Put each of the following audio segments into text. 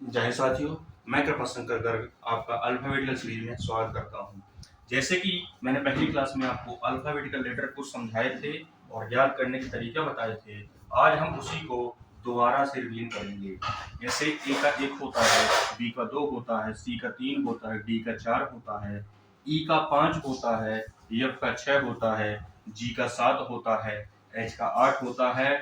जय साथियों, मैं कृपाशंकर गर्ग आपका अल्फाबेटिकल सीरीज में स्वागत करता हूं। जैसे कि मैंने पहली क्लास में आपको अल्फाबेटिकल लेटर कुछ समझाए थे और याद करने के तरीके बताए थे, आज हम उसी को दोबारा से रिवीजन करेंगे। जैसे ए का 1 होता है, बी का 2 होता है, सी का 3 होता है, डी का 4 होता है, ई का 5 होता है, एफ का 6 होता है, जी का 7 होता है, एच का 8 होता है,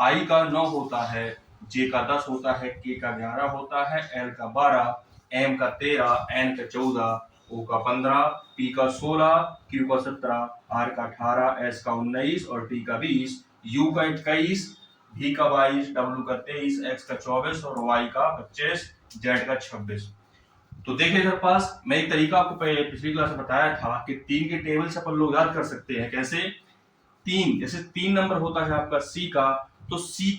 आई का 9 होता है, जे का 10 होता है, के का 11 होता है, एल का 12, एम का 13, एन का 14, ओ का 15, पी का 16, क्यू का 17, आर का 18, एस का 19 और टी का 20, यू का 21, भी का 22, डब्ल्यू का 23, एक्स का 24 और वाई का 25, जेड का 26। तो देखिए इधर पास मैं एक तरीका आपको पिछली क्लास में बताया था कि 3 के टेबल से अपन लोग याद कर सकते हैं। कैसे? 3, जैसे 3 नंबर होता है आपका सी का, तो सी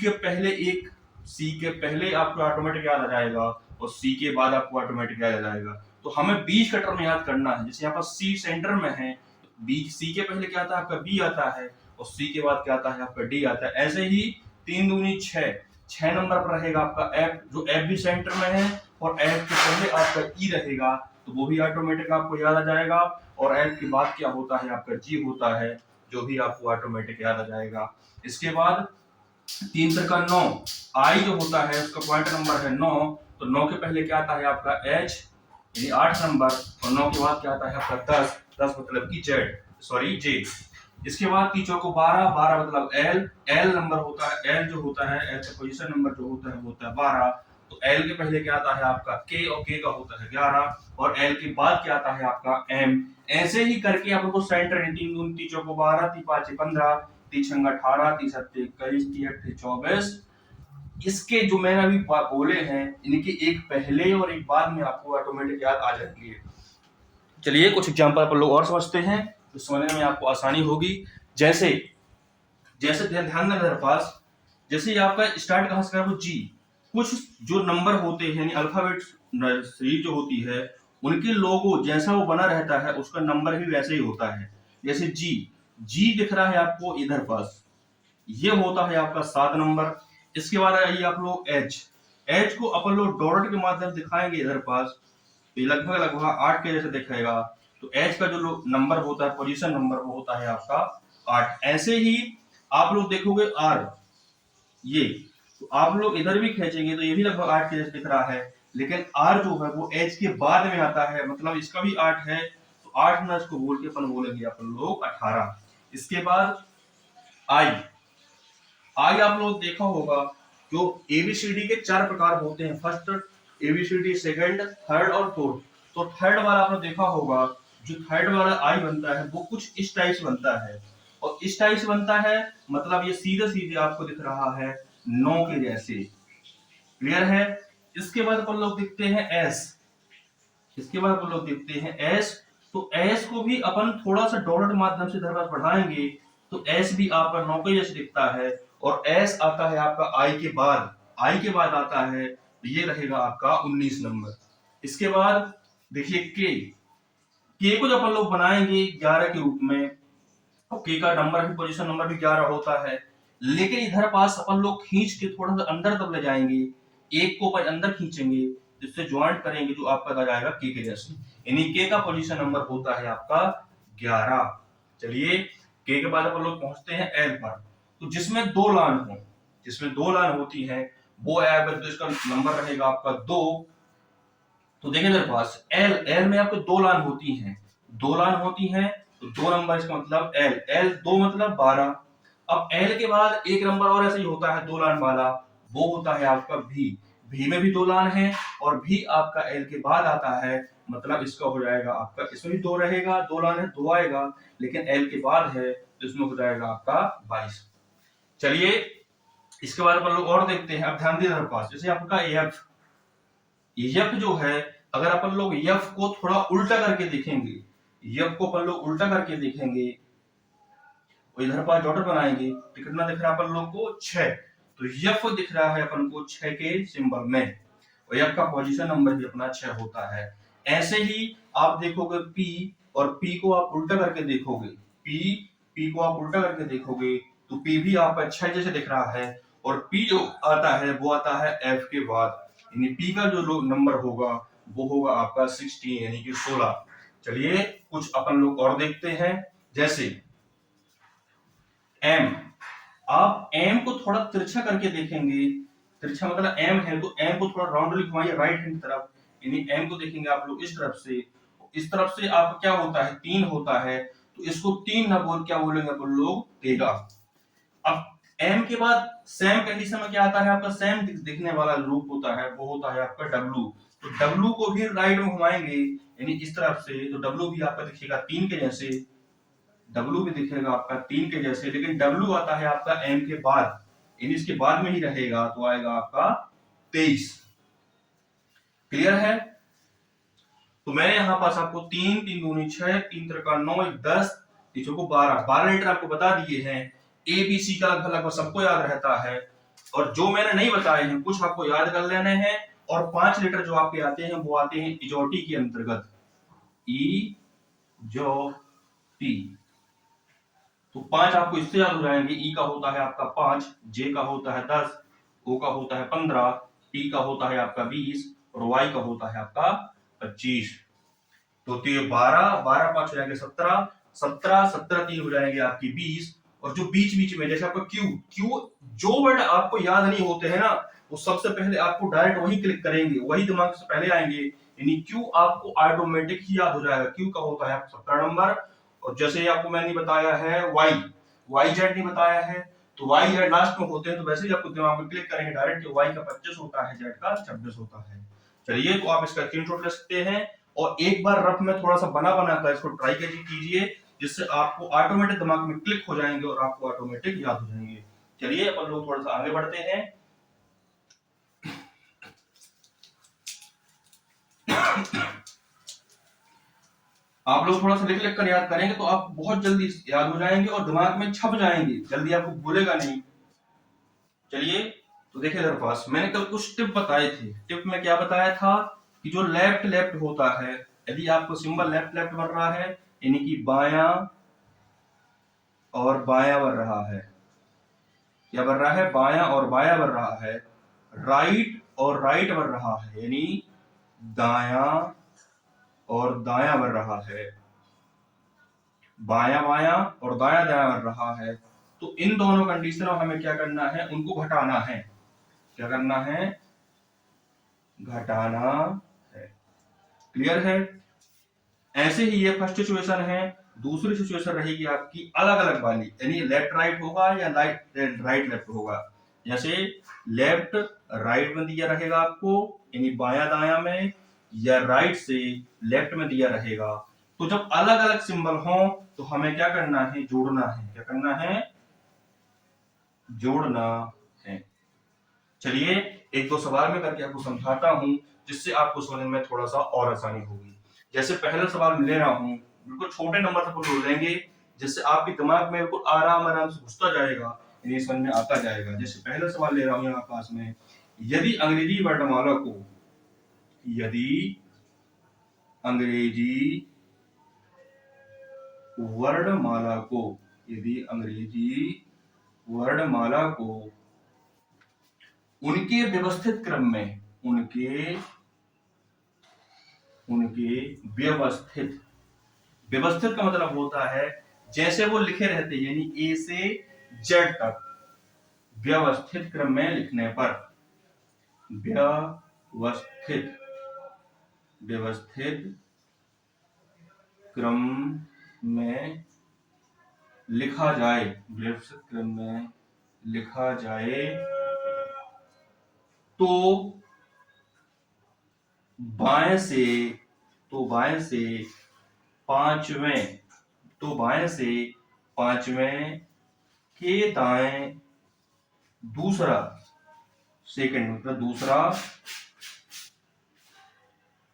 के पहले आपको ऑटोमेटिक याद आ जाएगा और सी के बाद आपको ऑटोमेटिक याद आ जाएगा। तो हमें बीच का टर्म याद करना है। जैसे यहाँ पर सी सेंटर में है, बी सी के पहले क्या आता है आपका बी आता है और सी के बाद क्या आता है आपका डी आता है। ऐसे ही 3 दूनी 6, 6 नंबर पर रहेगा आपका एफ, जो एफ भी सेंटर में है और एफ के पहले आपका ई रहेगा, तो वो भी ऑटोमेटिक आपको याद आ जाएगा। और एफ के बाद क्या होता है आपका जी होता है, जो भी आपको ऑटोमेटिक याद आ जाएगा। इसके बाद 3 का 9, आई जो होता है उसका पॉइंट नंबर है 9, तो 9 के पहले क्या आता है आपका एच यानी 8 नंबर और 9 के बाद क्या आता है आपका 10, 10 मतलब की जे। इसके बाद की चौको 12, 12 मतलब एल नंबर होता है, एल जो होता है एल का पोजीशन नंबर जो होता है वो होता है 12। तो एल के पहले क्या आता है आपका के और के का होता है 11 और एल के बाद क्या आता है आपका एम। ऐसे ही करके आप लोगों को सेंटर 3 दूनी 3 चौको 12, 3 5 15, 3 6 18, 3 7 21, 3 8 24। इसके जो मैंने अभी बोले हैं इनके एक पहले और एक बाद में आपको ऑटोमेटिक याद आ जाएंगे। चलिए कुछ एग्जांपल पर लोग और समझते हैं तो समझने में आपको आसानी होगी। जैसे जैसे ध्यान देना पास, जैसे आपका स्टार्ट कहां से करा जी, कुछ जो नंबर होते हैं यानी अल्फाबेट सीरीज जो होती है उनके लोगो जैसा वो बना रहता है उसका नंबर भी वैसे ही होता है। जैसे जी, जी दिख रहा है आपको इधर पास, ये होता है आपका 7 नंबर। इसके बाद आइए आप लोग एच, एच को अपन लोग डॉट के माध्यम से दिखाएंगे इधर पास, तो लगभग लगभग 8 के जैसे दिखेगा। तो एच का जो नंबर होता है पोजीशन नंबर वो होता है आपका 8। ऐसे ही आप लोग देखोगे आर, ये तो आप लोग इधर भी खींचेंगे तो ये भी लगभग 8 के जैसे दिख रहा है, लेकिन आर जो है वो एच के बाद में आता है, मतलब इसका भी 8 है, तो 8 ना इसको बोल के अपन बोलेंगे अपन लोग 18। इसके बाद आई, आज आप लोग देखा होगा जो एबीसीडी के 4 प्रकार होते हैं, फर्स्ट एबीसीडी, सेकंड, थर्ड और फोर्थ। तो थर्ड वाला आपने देखा होगा, जो थर्ड वाला आई बनता है वो कुछ इस टाइप से बनता है और इस टाइप से बनता है, मतलब ये सीधे सीधे आपको दिख रहा है 9 के जैसे। क्लियर है? इसके बाद अपन लोग देखते हैं एस, इसके बाद अपन लोग देखते हैं एस। तो एस को भी अपन थोड़ा सा डॉट माध्यम से इधर बढ़ाएंगे तो एस भी आपका 9 के जैसे दिखता है और एस आता है आपका आई के बाद, आई के बाद आता है ये रहेगा आपका 19 नंबर। इसके बाद देखिए के को जब अपन लोग बनाएंगे 11 के रूप में, और के का नंबर भी पोजीशन नंबर भी 11 होता है, लेकिन इधर पास अपन लोग खींच के थोड़ा सा अंदर तक ले जाएंगे, एक को अपन अंदर खींचेंगे जिससे ज्वाइंट करेंगे जो आपका आ जाएगा के जैसे, यानी के का पोजीशन नंबर होता है आपका 11। चलिए के बाद अपन लोग पहुंचते हैं एल पर, तो जिसमें 2 लाइन हो, जिसमें 2 लाइन होती है वो एल, तो इसका नंबर रहेगा आपका 2। तो देखिए मेरे पास एल, एल में आपको 2 लाइन होती हैं, 2 लाइन होती हैं तो 2 नंबर, इसका मतलब एल, एल 2 मतलब 12। अब एल के बाद एक नंबर और ऐसे ही होता है 2 लाइन वाला, वो होता है आपका भी में भी 2 लाइन है और भी आपका एल के बाद आता है, मतलब इसका हो जाएगा आपका, इसमें भी 2 रहेगा, 2 लाइन है 2 आएगा, लेकिन एल के बाद है तो इसमें हो जाएगा आपका 22। चलिए इसके बाद अपन लोग और देखते हैं। अब ध्यान दीजिए मेरे पास, जैसे आपका एफ, यफ जो है, अगर अपन लोग यफ को थोड़ा उल्टा करके देखेंगे, यफ को अपन लोग उल्टा करके देखेंगे और इधर पास डॉट बनाएंगे तो कितना दिख रहा है अपन लोग को 6, तो यफ दिख रहा है अपन को 6 के सिंबल में और यफ का पोजीशन नंबर भी अपना 6 होता है। ऐसे ही आप देखोगे पी, और पी को आप उल्टा करके देखोगे, पी को आप उल्टा करके देखोगे तो पी भी आपका 6 जैसे दिख रहा है और पी जो आता है वो आता है एफ के बाद, यानी पी का जो नंबर होगा वो होगा आपका 16 यानी कि 16। चलिए कुछ अपन लोग और देखते हैं, जैसे एम। आप एम को थोड़ा तिरछा करके देखेंगे, तिरछा मतलब एम है तो एम को थोड़ा राउंडली घुमाइए राइट हैंड तरफ, यानी एम को देखेंगे आप लोग इस तरफ से आप क्या होता है 3 होता है, तो इसको 3 ना बोल क्या बोलेंगे अपन लोग, तेगा। अब एम के बाद सेम कंडीशन में क्या आता है आपका, सेम दिखने वाला रूप होता है वो होता है आपका डब्लू। तो डब्लू को भी राइट में घुमाएंगे यानी इस तरफ से, तो डब्लू भी आपका दिखेगा 3 के जैसे, डब्लू भी दिखेगा आपका 3 के जैसे, लेकिन डब्लू आता है आपका एम के बाद, यानी इसके बाद में ही रहेगा, तो आएगा आपका 23। क्लियर है? तो मैंने यहां पास आपको 3 3 दूनी 6 3 3 का 9 10 तीसों को 12 लीटर आपको बता दिए हैं। ए बी सी का लगभग सबको याद रहता है, और जो मैंने नहीं बताए हैं कुछ आपको याद कर लेने हैं। और 5 लीटर जो आपके आते हैं वो आते हैं इजोटी के अंतर्गत, इजोटी। तो 5 आपको इससे याद हो जाएंगे, ई का होता है आपका 5, जे का होता है 10, ओ का होता है 15, टी का होता है आपका 20 और वाई का होता है आपका 25। तो ये 12 12 5 हो जाएंगे 17 17 17 3 हो जाएंगे आपकी 20। और जो बीच बीच में जैसे आपका क्यू क्यू, जो वर्ड आपको याद नहीं होते हैं ना वो सबसे पहले आपको डायरेक्ट वही क्लिक करेंगे, वही दिमाग से पहले आएंगे, यानी क्यू आपको ऑटोमेटिक ही याद हो जाएगा। क्यू का होता है 17 नंबर। और जैसे आपको मैंने बताया है वाई, वाई जेड नहीं बताया है, तो वाई जेड लास्ट में होते हैं, तो वैसे ही आपको दिमाग में क्लिक करेंगे डायरेक्ट कि वाई का 25 होता है, जेड का 26 होता है। चलिए तो आप इसका स्क्रीनशॉट ले सकते हैं और एक बार रफ में थोड़ा सा बना कर इसको ट्राई कीजिए, जिससे आपको ऑटोमेटिक दिमाग में क्लिक हो जाएंगे और आपको ऑटोमेटिक याद हो जाएंगे। चलिए अपन लोग थोड़ा सा आगे बढ़ते हैं। आप लोग थोड़ा सा लिख कर याद करेंगे तो आप बहुत जल्दी याद हो जाएंगे और दिमाग में छप जाएंगे, जल्दी आपको भूलेगा नहीं। चलिए तो देखिए मेरे पास मैंने कल कुछ टिप बताए थे। टिप में क्या बताया था कि जो लेफ्ट लेफ्ट होता है, यदि आपको सिंबल लेफ्ट लेफ्ट बन रहा है यानी कि बाया और बाया बन रहा है, क्या बन रहा है, बाया और बाया बन रहा है, राइट और राइट बन रहा है यानी दाया और दाया बन रहा है, बाया बाया और दाया दाया बन रहा है, तो इन दोनों कंडीशन में हमें क्या करना है, उनको घटाना है। क्या करना है, घटाना है। क्लियर है? ऐसे ही ये फर्स्ट सिचुएशन है। दूसरी सिचुएशन रहेगी आपकी अलग अलग वाली, यानी लेफ्ट राइट होगा या राइट लेफ्ट होगा। जैसे लेफ्ट राइट में दिया रहेगा आपको यानी बाया दाया में, या राइट से लेफ्ट में दिया रहेगा। तो जब अलग अलग सिंबल हो तो हमें क्या करना है, जोड़ना है। क्या करना है, जोड़ना है। चलिए एक दो सवाल में करके आपको समझाता हूं, जिससे आपको समझने में थोड़ा सा और आसानी होगी। जैसे पहला सवाल ले रहा हूं, बिल्कुल छोटे नंबर से बोल लेंगे, जिससे आपके दिमाग में बिल्कुल आराम आराम से घुसता जाएगा, इन्हें समझ में आता जाएगा। जैसे पहला सवाल ले रहा हूं यहाँ पास में, यदि अंग्रेजी वर्णमाला को, यदि अंग्रेजी वर्णमाला को, यदि अंग्रेजी वर्णमाला को उनके व्यवस्थित क्रम में, उनके व्यवस्थित, व्यवस्थित का मतलब होता है जैसे वो लिखे रहते हैं यानी ए से जेड तक व्यवस्थित क्रम में लिखने पर, व्यवस्थित क्रम में लिखा जाए, व्यवस्थित क्रम में लिखा जाए, तो बाएं से पांचवें के दाएं दूसरा, सेकंड मतलब दूसरा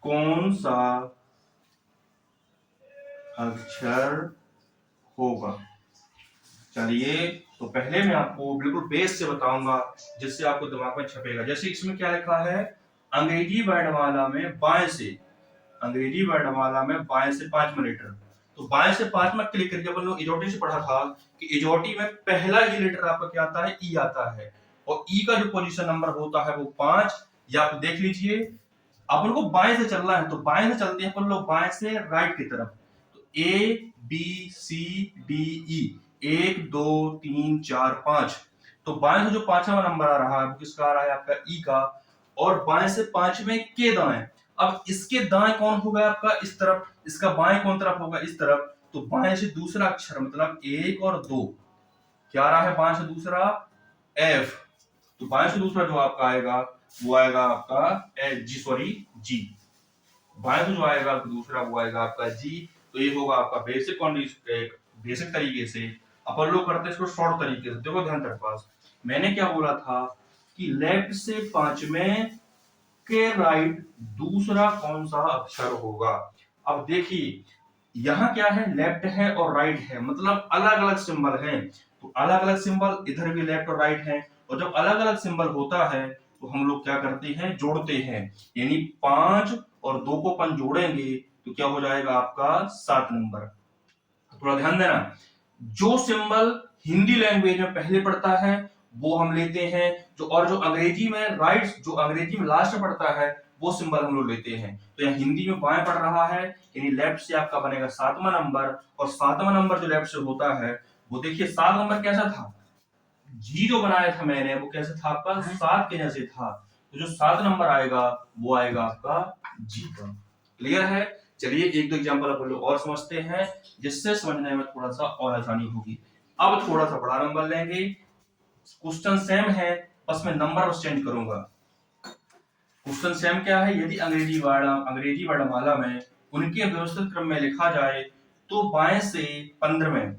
कौन सा अक्षर होगा। चलिए तो पहले मैं आपको बिल्कुल बेस से बताऊंगा, जिससे आपको दिमाग में छपेगा। जैसे इसमें क्या लिखा है, अंग्रेजी वर्णमाला में बाएं से, अंग्रेजी वर्णमाला में बाएं से 5 लेटर, तो बाएं से 5 में क्लिक करके अपन लोग इजोटी से पढ़ा था कि इजोटी में पहला ही लेटर आपका क्या आता है, ई आता है, और ई का जो पोजीशन नंबर होता है वो 5, ये आप देख लीजिए। अपन को बाएं से चलना है तो बाएं से चलते हैं अपन लोग, बाएं से राइट की तरफ। तो A B C D E, 1 2 3 4 5। तो बाएं से जो पांचवा नंबर आ रहा है वो किसका आ रहा है? आपका ई का। और बाएं से पांचवें के दाएं। अब इसके दाएं कौन होगा? आपका इस तरफ। इसका बाएं कौन तरफ होगा? इस तरफ। तो बाएं से दूसरा अक्षर मतलब 1 और 2, क्या आ रहा है बाएं से दूसरा? एफ। तो बाएं से दूसरा जो आपका आएगा वो आएगा आपका जी, सॉरी जी। बाएं से जो आएगा दूसरा वो आएगा आपका जी। तो ये होगा आपका बेसिक कंडीशन। बेसिक तरीके से अपन लोग करते हैं इसको शॉर्ट तरीके से। देखो ध्यान रख पास, मैंने क्या बोला था कि लेफ्ट से पांचवें के राइट दूसरा कौन सा अक्षर होगा। अब देखिए यहाँ क्या है? लेफ्ट है और राइट है, मतलब अलग अलग सिंबल है। तो अलग अलग सिंबल, इधर भी लेफ्ट और राइट है। और जब अलग अलग सिंबल होता है तो हम लोग क्या करते हैं? जोड़ते हैं। यानी 5 और 2 को अपन जोड़ेंगे तो क्या हो जाएगा आपका 7 नंबर। थोड़ा ध्यान देना, जो सिंबल हिंदी लैंग्वेज में पहले पड़ता है वो हम लेते हैं, जो अंग्रेजी में राइट, जो अंग्रेजी में लास्ट में पड़ता है वो सिंबल हम लोग लेते हैं। तो यहाँ हिंदी में बाएं पड़ रहा है, यानी लेफ्ट से आपका बनेगा 7वां नंबर। और 7वां नंबर जो लेफ्ट से होता है वो देखिए 7 नंबर कैसा था? जी जो बनाया था मैंने वो कैसे था आपका? 7 के जैसे था। तो जो 7 नंबर आएगा वो आएगा आपका जी का। क्लियर है? चलिए एक दो एग्जांपल अपन लोग और समझते हैं जिससे समझने में थोड़ा सा और आसानी होगी। अब थोड़ा सा बड़ा नंबर लेंगे, क्वेश्चन सेम है बस मैं नंबर बस चेंज करूंगा। क्वेश्चन सेम क्या है? यदि अंग्रेजी वर्णमाला में उनके व्यवस्थित क्रम में लिखा जाए तो बाएं से 15वें,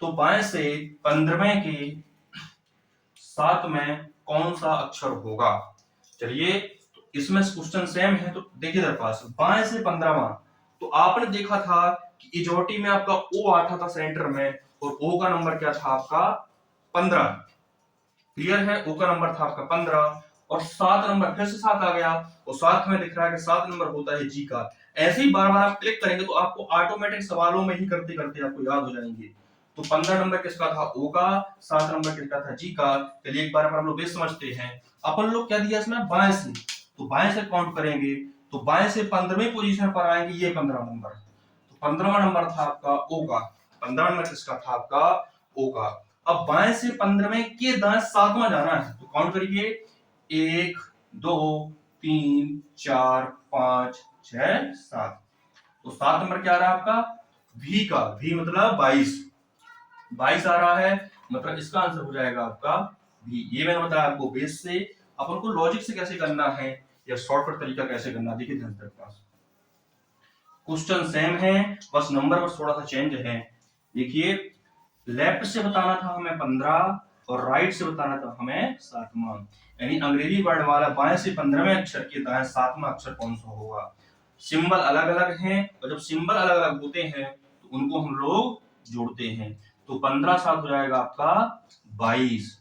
तो बाएं से 15वें के साथ में कौन सा अक्षर होगा? चलिए इसमें क्वेश्चन सेम है तो देखिए इधर पास बाएं से 15वां। तो आपने देखा था कि इजोटी में आपका ओ आता था सेंटर में, और ओ का नंबर क्या था आपका? 15। क्लियर है? ओ का नंबर था आपका 15। और 7 नंबर फिर से 7 आ गया, और 7 में दिख रहा है कि 7 नंबर होता है जी का। ऐसे ही बार बार आप क्लिक करेंगे तो आपको ऑटोमेटिक सवालों में ही करते करते आपको याद हो जाएंगे। तो 15 नंबर किसका था? ओ का। 7 नंबर किसका था? जी का। चलिए एक बार हम लोग बेस समझते हैं। अपन लोग क्या दिया इसमें? बाएं से। तो बाएं से काउंट करेंगे तो बाएं से 15वें पोजीशन पर आएंगे ये 15 नंबर। तो 15वां नंबर था आपका ओ का। 15 नंबर किसका था आपका? ओ का। अब बाएं से 15वें के दाएं 7वां जाना है तो काउंट करिए 1 2 3 4 5 6 7। तो 7 नंबर क्या आ रहा है आपका? वी का। वी मतलब 22। 22 आ रहा है, मतलब इसका आंसर हो जाएगा आपका वी। ये मैंने बताया आपको बेस से। अपन को लॉजिक से कैसे करना है या शॉर्टकट तरीका कैसे करना है, देखिए ध्यान से पास। क्वेश्चन सेम है बस नंबर बस थोड़ा सा चेंज है। देखिए लेफ्ट से बताना था हमें 15 और राइट से बताना था हमें 7वां। यानी अंग्रेजी वर्णमाला बाएं से 15वें अक्षर के दाएं 7वां अक्षर कौन सा होगा। सिंबल अलग अलग हैं और जब सिंबल अलग अलग होते हैं तो उनको हम लोग जोड़ते हैं। तो 15 7 हो जाएगा आपका 22।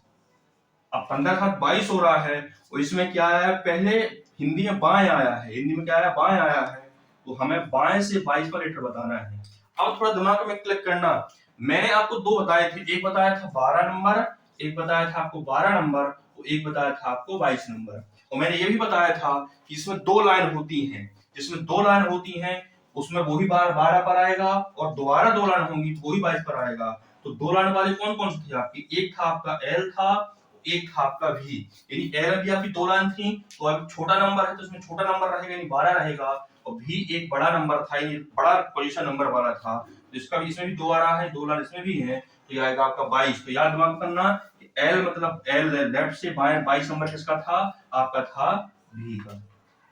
अब 15 7 22 हो रहा है, और इसमें क्या आया है? पहले हिंदी में बाएं आया है, हिंदी में क्या आया? बाएं आया है। तो हमें बाएं से 22 का लेटर बताना है। अब थोड़ा दिमाग में क्लिक करना, मैंने आपको दो बताए थे, एक बताया था 12 नंबर, एक बताया था आपको 12 नंबर, और एक बताया था आपको 22 नंबर। और मैंने ये भी बताया था कि इसमें दो लाइन होती हैं, जिसमें दो लाइन होती हैं उसमें वही बार 12 पर आएगा, और दोबारा दो लाइन होंगी तो वही 22 पर आएगा। तो दो लाइन वाली कौन कौन सी थी आपकी? एक था आपका एल था, एक था आपका भी। यानी एल भी आपकी दो लाइन थी, तो अब छोटा नंबर है तो इसमें छोटा नंबर रहेगा यानी 12 रहेगा, और भी एक बड़ा नंबर था, ये बड़ा पोजीशन नंबर वाला था, तो इसका भी इसमें भी दो आ रहा है, दो लाइन इसमें भी है, तो ये आएगा आपका 22। तो याद दिमाग करना एल मतलब एल लेफ्ट से बाएं 22 नंबर किसका था? आपका था भी का।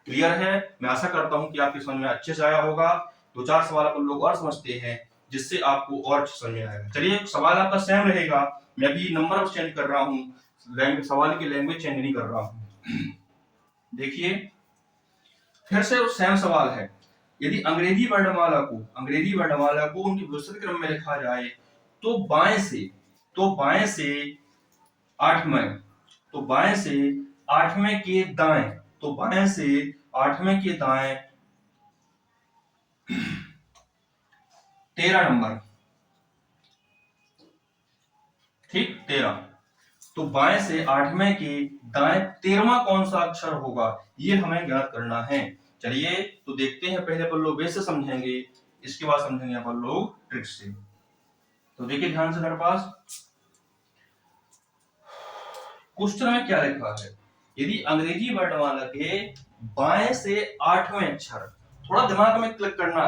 क्लियर है? मैं आशा करता हूं कि आपकी समझ में अच्छे से आया होगा। दो चार सवाल अपन लोग और समझते हैं जिससे आपको और अच्छे समझ में आएगा। चलिए सवाल आपका सेम रहेगा, मैं भी नंबर चेंज कर रहा हूँ, सवाल की लैंग्वेज चेंज नहीं कर रहा हूँ। देखिए फिर से सेम सवाल है, यदि अंग्रेजी वर्णमाला को उनके व्यवस्थित क्रम में लिखा जाए तो बाएं से 8वें, तो बाएं से 8वें के दाएं, तो बाएं से 8वें के दाएं 13 नंबर, ठीक 13। तो बाएं से 8वें के दाएं 13वां कौन सा अक्षर होगा, ये हमें ज्ञात करना है। चलिए तो देखते हैं, पहले अपन लोग वैसे समझेंगे, इसके बाद समझेंगे अपन लोग ट्रिक से। तो देखिए ध्यान से मेरे पास क्वेश्चन में क्या लिखा है। यदि अंग्रेजी वर्णमाला के बाएं से 8वें अक्षर, थोड़ा दिमाग में क्लिक करना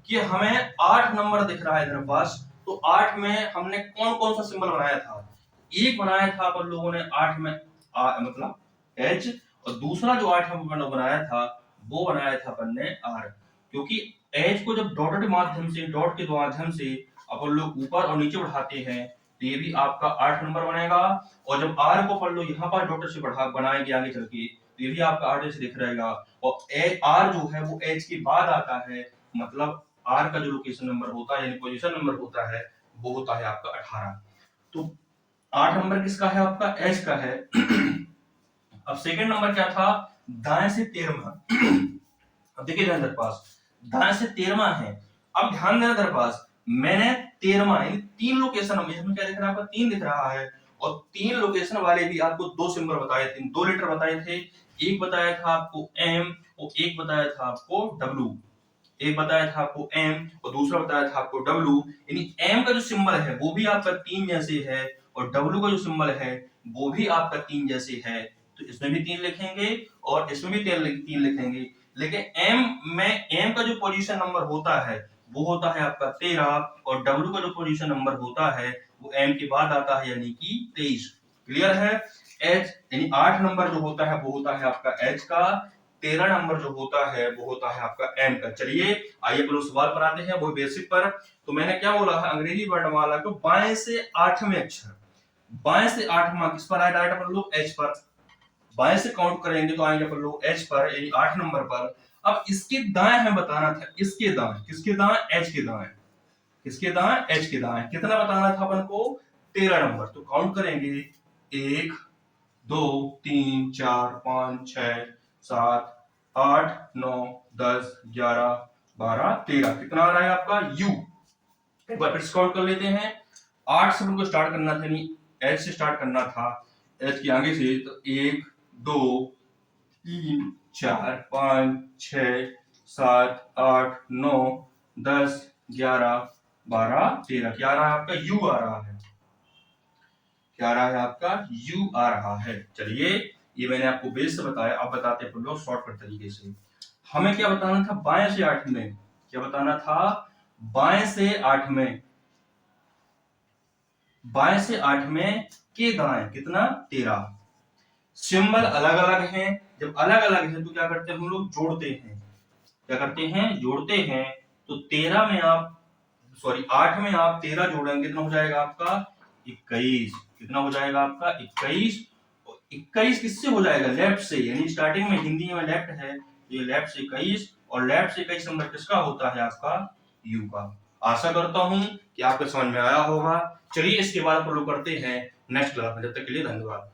कि हमें 8 नंबर दिख रहा है इधर पास, तो 8 में हमने कौन कौन सा सिंबल बनाया था। एक बनाया था अपन लोगों ने 8 में मतलब एच, और दूसरा जो 8 में बनाया था वो बनाया था अपन ने आर। क्योंकि एच को जब डॉट के माध्यम से, डॉट के माध्यम से अपन लोग ऊपर और नीचे बढ़ाते हैं तो ये भी आपका 8 नंबर बनेगा। और जब आर को अपन लोग यहाँ पर डॉट से बनाएंगे आगे चल के, तो ये भी आपका 8 जैसे दिख रहेगा। और आर जो है वो एच के बाद आता है, मतलब आर का जो लोकेशन नंबर होता है यानी पोजीशन नंबर होता है वो होता है आपका 18। तो 8 नंबर किसका है, आपका एच का है। अब सेकंड नंबर क्या था, दाएं से 13वां। अब देखिए ध्यान दर पास, दाएं से 13वां है। अब ध्यान देना दर पास, मैंने 13वां यानी 3 लोकेशन, इसमें क्या दिख रहा है आपका 3 दिख रहा है, और 3 लोकेशन वाले भी आपको 2 सिंबल बताए थे, 2 लेटर बताए थे। एक बताया था आपको एम और एक बताया था आपको डब्ल्यू। एक बताया था आपको एम और दूसरा बताया था आपको डब्ल्यू। यानी एम का जो सिंबल है वो भी आपका 3 जैसे है, और डब्ल्यू का जो सिंबल है वो भी आपका 3 जैसे है। तो इसमें भी 3 लिखेंगे और इसमें भी 3 लिखेंगे। लेकिन एम का जो पोजीशन नंबर होता है वो होता है आपका 13, और डब्ल्यू का जो पोजीशन नंबर होता है वो एम के बाद आता है यानी कि 23। क्लियर है। एच यानी 8 नंबर जो होता है वो होता है आपका एच का, 13 नंबर जो होता है वो होता है आपका एम का। चलिए आइए अपन सवाल पर आते हैं, वो बेसिक पर। तो मैंने क्या बोला है, अंग्रेजी वर्णमाला को बाएं से 8वें अक्षर, बाएं से 8वां किस पर आए, डायरेक्ट अपन लोग एच पर, बाएं से काउंट करेंगे तो आएंगे अपन लोग एच पर यानी 8 नंबर पर। अब इसके दाएं हमें बताना था, इसके दाएं, किसके दाएं, एच के दाएं, किसके दाएं, एच के दाएं। कितना बताना था अपन को, 13 नंबर। तो काउंट करेंगे 1 2 3 4 5 6 7 8 9 10 11 12 13। कितना आ रहा है आपका यू। एक बार फिर से काउंट कर लेते हैं। 8 से हमको स्टार्ट करना था, यानी एच से स्टार्ट करना था, एच के आगे से। तो 1 2 3 4 5 6 7 8 9 10 11 12 13। क्या आ रहा है आपका यू आ रहा है, क्या आ रहा है आपका यू आ रहा है। चलिए ये मैंने आपको बेस से बताया, अब बताते हैं लोग शॉर्टकट तरीके से। हमें क्या बताना था, बाएं से 8 में, क्या बताना था, बाएं से 8 में, बाएं से 8 में के दाएं कितना, 13। सिंबल अलग अलग हैं, जब अलग अलग है तो क्या करते हैं हम लोग, जोड़ते हैं। क्या करते हैं, जोड़ते हैं। तो 13 में आप, सॉरी 8 में आप 13 जोड़ेंगे, कितना हो जाएगा आपका 21। कितना हो जाएगा आपका 21। 21 किससे हो जाएगा, लेफ्ट से, यानी स्टार्टिंग में हिंदी में लेफ्ट है, ये लेफ्ट से 21, और लेफ्ट से 21 नंबर किसका होता है आपका यू का। आशा करता हूं कि आपको समझ में आया होगा। चलिए इसके बाद हम लोग करते हैं नेक्स्ट क्लास में, जब तक के लिए धन्यवाद।